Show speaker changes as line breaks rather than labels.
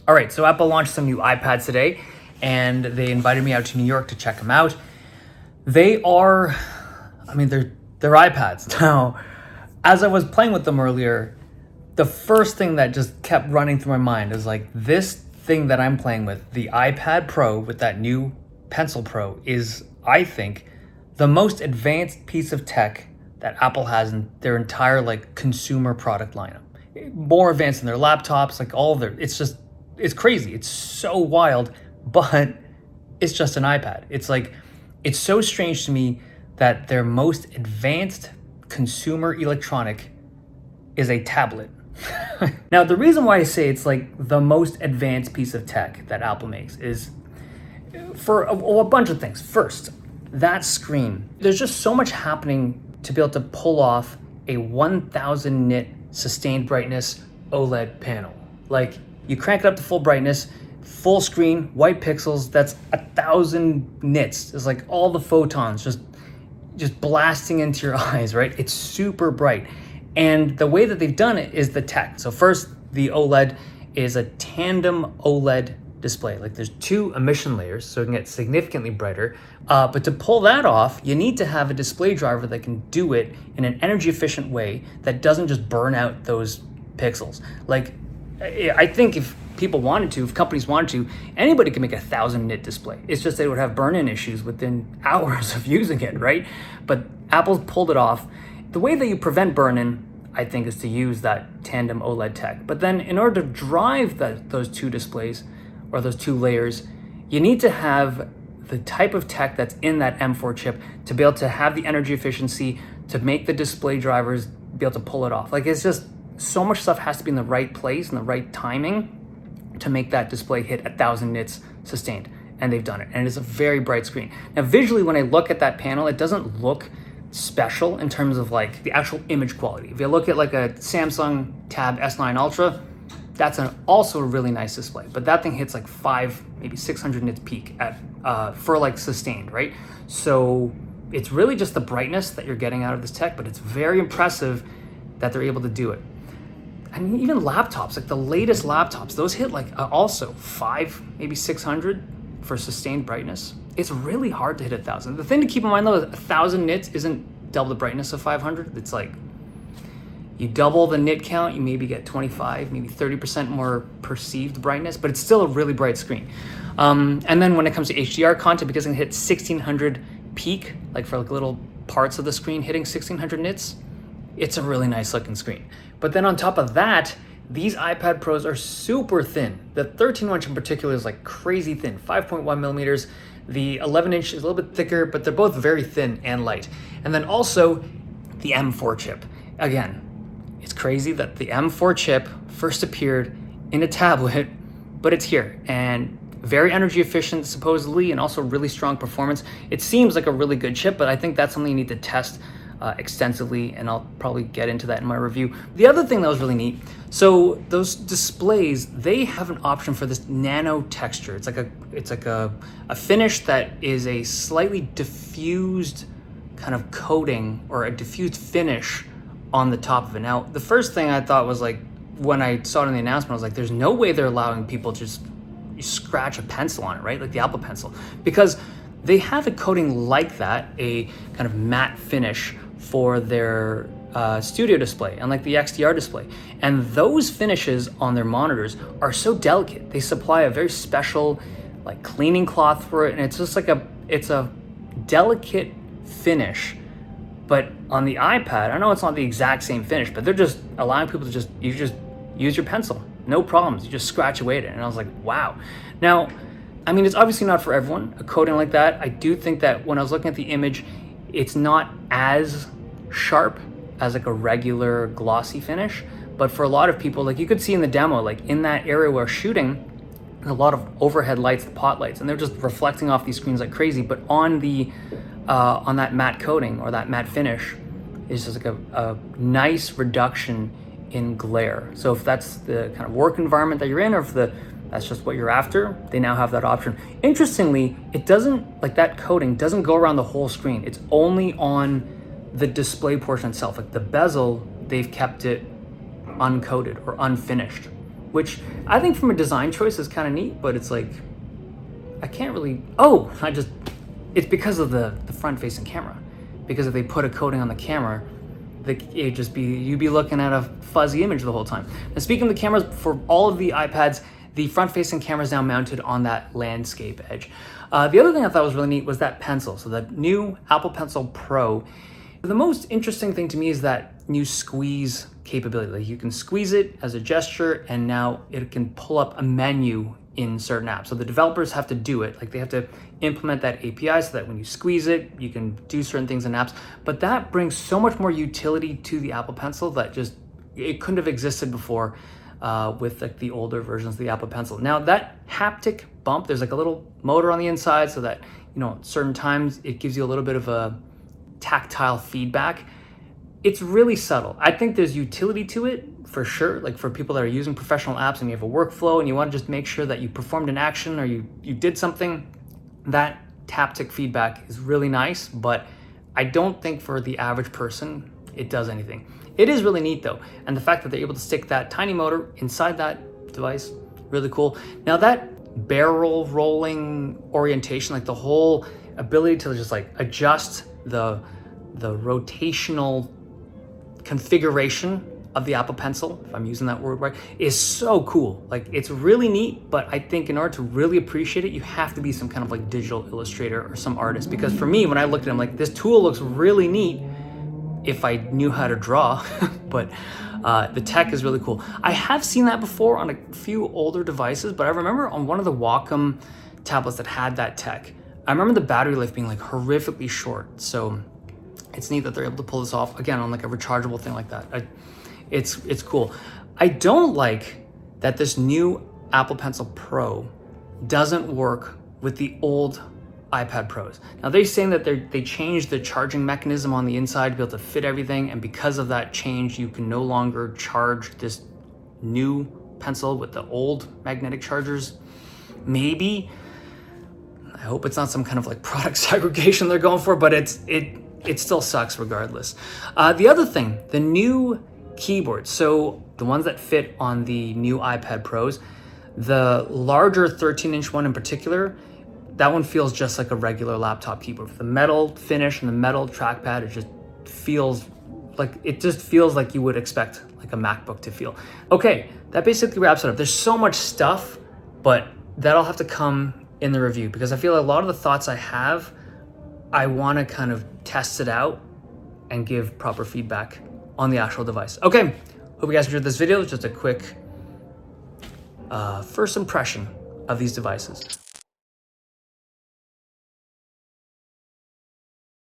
All right, so Apple launched some new iPads today, and they invited me out to New York to check them out. They are, they're iPads. Now, as I was playing with them earlier, the first thing that just kept running through my mind is like, this thing that I'm playing with, the iPad Pro with that new Pencil Pro, is, I think, the most advanced piece of tech that Apple has in their entire like consumer product lineup. More advanced than their laptops, like all of their, it's crazy. It's so wild, but it's just an iPad. It's so strange to me that their most advanced consumer electronic is a tablet. Now, the reason why I say it's like the most advanced piece of tech that Apple makes is for a bunch of things. First, that screen. There's just so much happening to be able to pull off a 1000 nit sustained brightness OLED panel. Like, you crank it up to full brightness, full screen, white pixels, that's 1000 nits. It's like all the photons just blasting into your eyes, right? It's super bright. And the way that they've done it is the tech. So first, the OLED is a tandem OLED display. Like, there's two emission layers, so it can get significantly brighter. But to pull that off, you need to have a display driver that can do it in an energy efficient way that doesn't just burn out those pixels. Like, I think if people wanted to, if companies wanted to, anybody can make a 1000 nit display. It's just they would have burn-in issues within hours of using it, right? But Apple's pulled it off. The way that you prevent burn-in, I think, is to use that tandem OLED tech. But then in order to drive those two displays, or those two layers, you need to have the type of tech that's in that M4 chip to be able to have the energy efficiency to make the display drivers be able to pull it off. Like, it's just so much stuff has to be in the right place and the right timing to make that display hit 1000 nits sustained. And they've done it. And it's a very bright screen. Now, visually, when I look at that panel, it doesn't look special in terms of like the actual image quality. If you look at like a Samsung Tab S9 Ultra, that's also a really nice display, but that thing hits like 500, maybe 600 nits peak at for like sustained, right? So it's really just the brightness that you're getting out of this tech, but it's very impressive that they're able to do it. I mean, even laptops, like the latest laptops, those hit like also 500, maybe 600 for sustained brightness. It's really hard to hit 1000. The thing to keep in mind though, is 1000 nits isn't double the brightness of 500. It's like, you double the nit count, you maybe get 25, maybe 30% more perceived brightness, but it's still a really bright screen. And then when it comes to HDR content, because it can hit 1600 peak, like for like little parts of the screen hitting 1600 nits, it's a really nice looking screen. But then on top of that, these iPad Pros are super thin. The 13-inch in particular is like crazy thin, 5.1 millimeters. The 11-inch is a little bit thicker, but they're both very thin and light. And then also the M4 chip. Again, it's crazy that the M4 chip first appeared in a tablet, but it's here, and very energy efficient supposedly, and also really strong performance. It seems like a really good chip, but I think that's something you need to test extensively, and I'll probably get into that in my review. The other thing that was really neat, so those displays, they have an option for this nano texture. It's like a finish that is a slightly diffused kind of coating, or a diffused finish on the top of it. Now, the first thing I thought was like, when I saw it in the announcement, I was like, there's no way they're allowing people to just scratch a pencil on it, right? Like the Apple Pencil. Because they have a coating like that, a kind of matte finish for their studio display and like the XDR display. And those finishes on their monitors are so delicate. They supply a very special like cleaning cloth for it. And it's just like it's a delicate finish. But on the iPad, I know it's not the exact same finish, but they're just allowing people to you just use your pencil. No problems. You just scratch away at it. And I was like, wow. Now, I mean, it's obviously not for everyone, a coating like that. I do think that when I was looking at the image, it's not as sharp as like a regular glossy finish. But for a lot of people, like you could see in the demo, like in that area where shooting, a lot of overhead lights, the pot lights, and they're just reflecting off these screens like crazy. But on that matte coating or that matte finish is just like a nice reduction in glare. So if that's the kind of work environment that you're in, or if that's just what you're after, they now have that option. Interestingly, it doesn't, like that coating doesn't go around the whole screen. It's only on the display portion itself. Like the bezel, they've kept it uncoated or unfinished. which I think from a design choice is kind of neat, but it's like, I can't really, it's because of the front-facing camera. Because if they put a coating on the camera, you'd be looking at a fuzzy image the whole time. Now, speaking of the cameras, for all of the iPads, the front-facing camera is now mounted on that landscape edge. The other thing I thought was really neat was that pencil. So the new Apple Pencil Pro. The most interesting thing to me is that new squeeze capability. Like you can squeeze it as a gesture, and now it can pull up a menu in certain apps. So the developers have to do it. Like they have to implement that API so that when you squeeze it, you can do certain things in apps. But that brings so much more utility to the Apple Pencil that it couldn't have existed before with like the older versions of the Apple Pencil. Now that haptic bump, there's like a little motor on the inside so that, at certain times it gives you a little bit of a tactile feedback. It's really subtle. I think there's utility to it for sure. Like for people that are using professional apps and you have a workflow and you want to just make sure that you performed an action or you did something, that haptic feedback is really nice, but I don't think for the average person it does anything. It is really neat though. And the fact that they're able to stick that tiny motor inside that device, really cool. Now that barrel rolling orientation, like the whole ability to just like adjust the rotational configuration of the Apple Pencil, if I'm using that word right, is so cool. Like it's really neat, but I think in order to really appreciate it, you have to be some kind of like digital illustrator or some artist. Because for me, when I looked at it, I'm like, this tool looks really neat if I knew how to draw, but the tech is really cool. I have seen that before on a few older devices, but I remember on one of the Wacom tablets that had that tech, I remember the battery life being like horrifically short. So it's neat that they're able to pull this off again on like a rechargeable thing like that. It's cool. I don't like that this new Apple Pencil Pro doesn't work with the old iPad Pros. Now they're saying that they changed the charging mechanism on the inside to be able to fit everything, and because of that change, you can no longer charge this new pencil with the old magnetic chargers. Maybe. I hope it's not some kind of like product segregation they're going for, but it still sucks regardless. The other thing, the new keyboards. So the ones that fit on the new iPad Pros, the larger 13-inch one in particular, that one feels just like a regular laptop keyboard. The metal finish and the metal trackpad, it just feels like you would expect like a MacBook to feel. Okay, that basically wraps it up. There's so much stuff, but that'll have to come in the review because I feel a lot of the thoughts I have, I want to kind of test it out and give proper feedback on the actual device. Okay, hope you guys enjoyed this video. It's just a quick first impression of these devices.